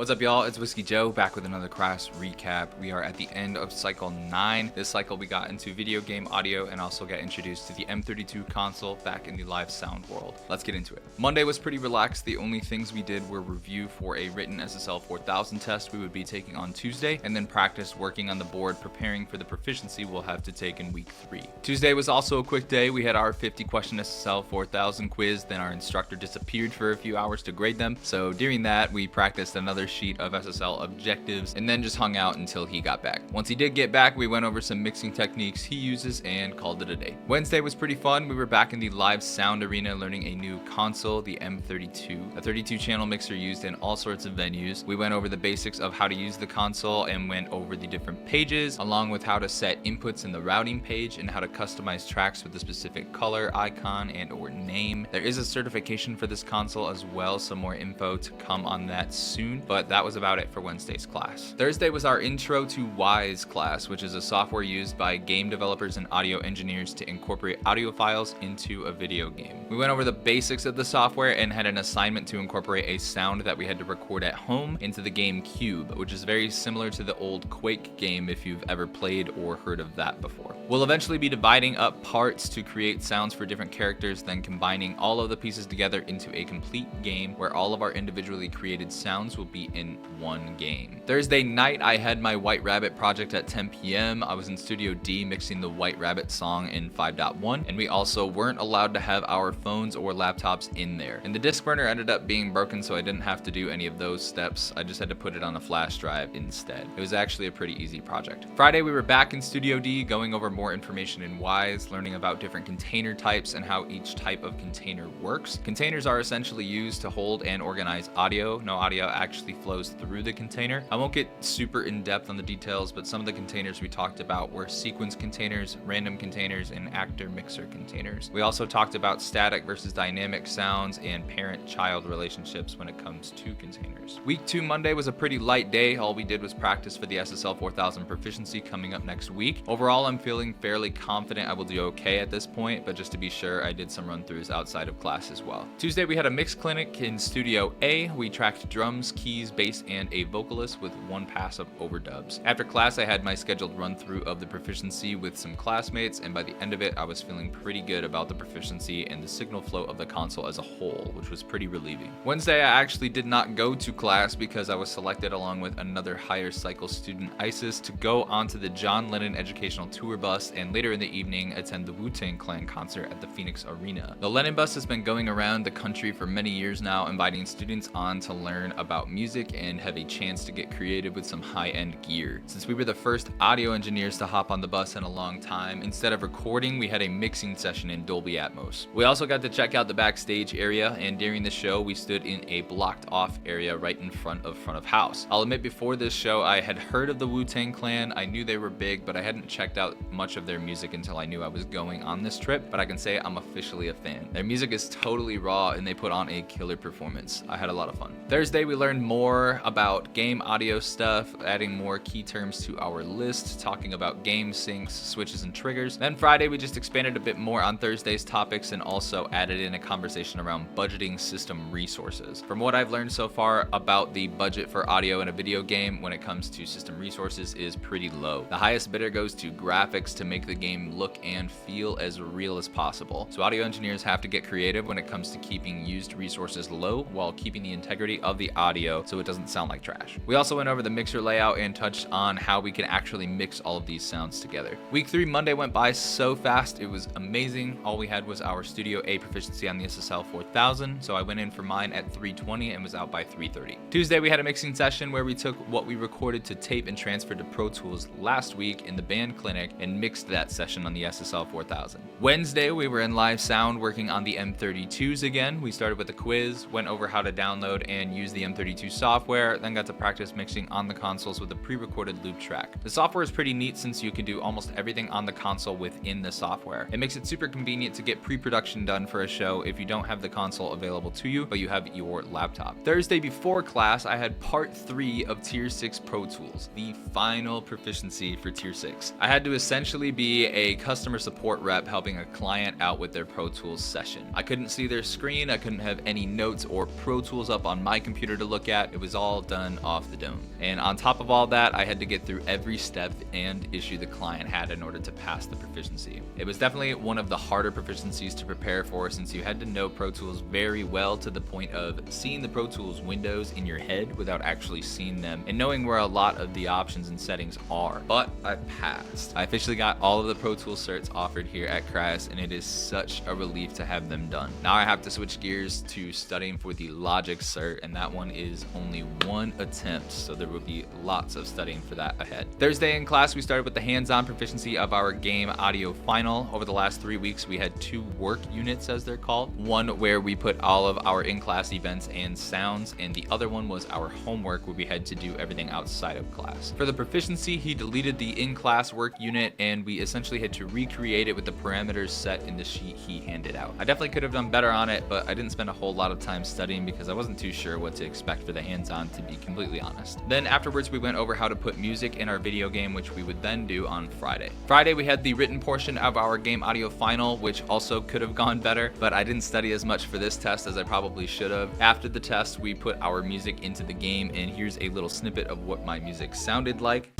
What's up, y'all? It's Whiskey Joe back with another CRAS recap. We are at the end of cycle 9. This cycle we got into video game audio and also got introduced to the M32 console back in the live sound world. Let's get into it. Monday was pretty relaxed. The only things we did were review for a written SSL 4000 test we would be taking on Tuesday, and then practice working on the board preparing for the proficiency we'll have to take in week 3. Tuesday was also a quick day. We had our 50 question SSL 4000 quiz, then our instructor disappeared for a few hours to grade them. So during that, we practiced another sheet of SSL objectives and then just hung out until he got back. Once he did get back, we went over some mixing techniques he uses and called it a day. Wednesday was pretty fun. We were back in the live sound arena learning a new console, the M32, a 32 channel mixer used in all sorts of venues. We went over the basics of how to use the console and went over the different pages, along with how to set inputs in the routing page and how to customize tracks with a specific color, icon, and or name. There is a certification for this console as well, some more info to come on that soon, but that was about it for Wednesday's class. Thursday was our Intro to Wwise class, which is a software used by game developers and audio engineers to incorporate audio files into a video game. We went over the basics of the software and had an assignment to incorporate a sound that we had to record at home into the game Cube, which is very similar to the old Quake game if you've ever played or heard of that before. We'll eventually be dividing up parts to create sounds for different characters, then combining all of the pieces together into a complete game where all of our individually created sounds will be in one game. Thursday night, I had my White Rabbit project at 10 p.m. I was in Studio D mixing the White Rabbit song in 5.1, and we also weren't allowed to have our phones or laptops in there. And the disc burner ended up being broken, so I didn't have to do any of those steps. I just had to put it on a flash drive instead. It was actually a pretty easy project. Friday, we were back in Studio D going over more information in Wwise, learning about different container types and how each type of container works. Containers are essentially used to hold and organize audio. No audio actually flows through the container. I won't get super in depth on the details, but some of the containers we talked about were sequence containers, random containers, and actor mixer containers. We also talked about static versus dynamic sounds and parent-child relationships when it comes to containers. Week 2 Monday was a pretty light day. All we did was practice for the SSL 4000 proficiency coming up next week. Overall, I'm feeling fairly confident I will do okay at this point, but just to be sure, I did some run-throughs outside of class as well. Tuesday, we had a mix clinic in Studio A. We tracked drums, keys, bass, and a vocalist with one pass of overdubs. After class, I had my scheduled run-through of the proficiency with some classmates, and by the end of it, I was feeling pretty good about the proficiency and the signal flow of the console as a whole, which was pretty relieving. Wednesday, I actually did not go to class because I was selected along with another higher cycle student, Isis, to go onto the John Lennon Educational Tour bus and later in the evening attend the Wu-Tang Clan concert at the Phoenix Arena. The Lennon bus has been going around the country for many years now, inviting students on to learn about music and have a chance to get creative with some high-end gear. Since we were the first audio engineers to hop on the bus in a long time, instead of recording, we had a mixing session in Dolby Atmos. We also got to check out the backstage area, and during the show, we stood in a blocked off area right in front of house. I'll admit, before this show, I had heard of the Wu-Tang Clan. I knew they were big, but I hadn't checked out much of their music until I knew I was going on this trip, but I can say I'm officially a fan. Their music is totally raw, and they put on a killer performance. I had a lot of fun. Thursday, we learned more about game audio stuff, adding more key terms to our list, talking about game syncs, switches, and triggers. Then Friday, we just expanded a bit more on Thursday's topics and also added in a conversation around budgeting system resources. From what I've learned so far about the budget for audio in a video game when it comes to system resources is pretty low. The highest bidder goes to graphics to make the game look and feel as real as possible. So audio engineers have to get creative when it comes to keeping used resources low while keeping the integrity of the audio so it doesn't sound like trash. We also went over the mixer layout and touched on how we can actually mix all of these sounds together. Week 3 Monday went by so fast, it was amazing. All we had was our Studio A proficiency on the SSL 4000, so I went in for mine at 320 and was out by 3:30. Tuesday, we had a mixing session where we took what we recorded to tape and transferred to Pro Tools last week in the band clinic and mixed that session on the SSL 4000. Wednesday, we were in live sound working on the M32s again. We started with a quiz, went over how to download and use the M32 software, then got to practice mixing on the consoles with a pre-recorded loop track. The software is pretty neat since you can do almost everything on the console within the software. It makes it super convenient to get pre-production done for a show if you don't have the console available to you, but you have your laptop. Thursday before class, I had part 3 of Tier 6 Pro Tools, the final proficiency for Tier 6. I had to essentially be a customer support rep helping a client out with their Pro Tools session. I couldn't see their screen, I couldn't have any notes or Pro Tools up on my computer to look at, It was all done off the dome. And on top of all that, I had to get through every step and issue the client had in order to pass the proficiency. It was definitely one of the harder proficiencies to prepare for, since you had to know Pro Tools very well, to the point of seeing the Pro Tools windows in your head without actually seeing them and knowing where a lot of the options and settings are. But I passed. I officially got all of the Pro Tools certs offered here at CRAS, and it is such a relief to have them done. Now I have to switch gears to studying for the Logic cert, and that one is only one attempt, so there will be lots of studying for that ahead. Thursday in class, we started with the hands-on proficiency of our game audio final. Over the last 3 weeks, we had 2 work units, as they're called. One where we put all of our in-class events and sounds, and the other one was our homework, where we had to do everything outside of class. For the proficiency, he deleted the in-class work unit, and we essentially had to recreate it with the parameters set in the sheet he handed out. I definitely could have done better on it, but I didn't spend a whole lot of time studying because I wasn't too sure what to expect for the hands-on, to be completely honest. Then afterwards, we went over how to put music in our video game, which we would then do on Friday. Friday, we had the written portion of our game audio final, which also could have gone better, but I didn't study as much for this test as I probably should have. After the test, we put our music into the game, and here's a little snippet of what my music sounded like.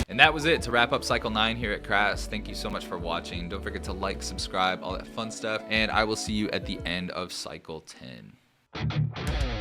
And that was it to wrap up Cycle 9 here at CRAS. Thank you so much for watching. Don't forget to like, subscribe, all that fun stuff, and I will see you at the end of Cycle 10.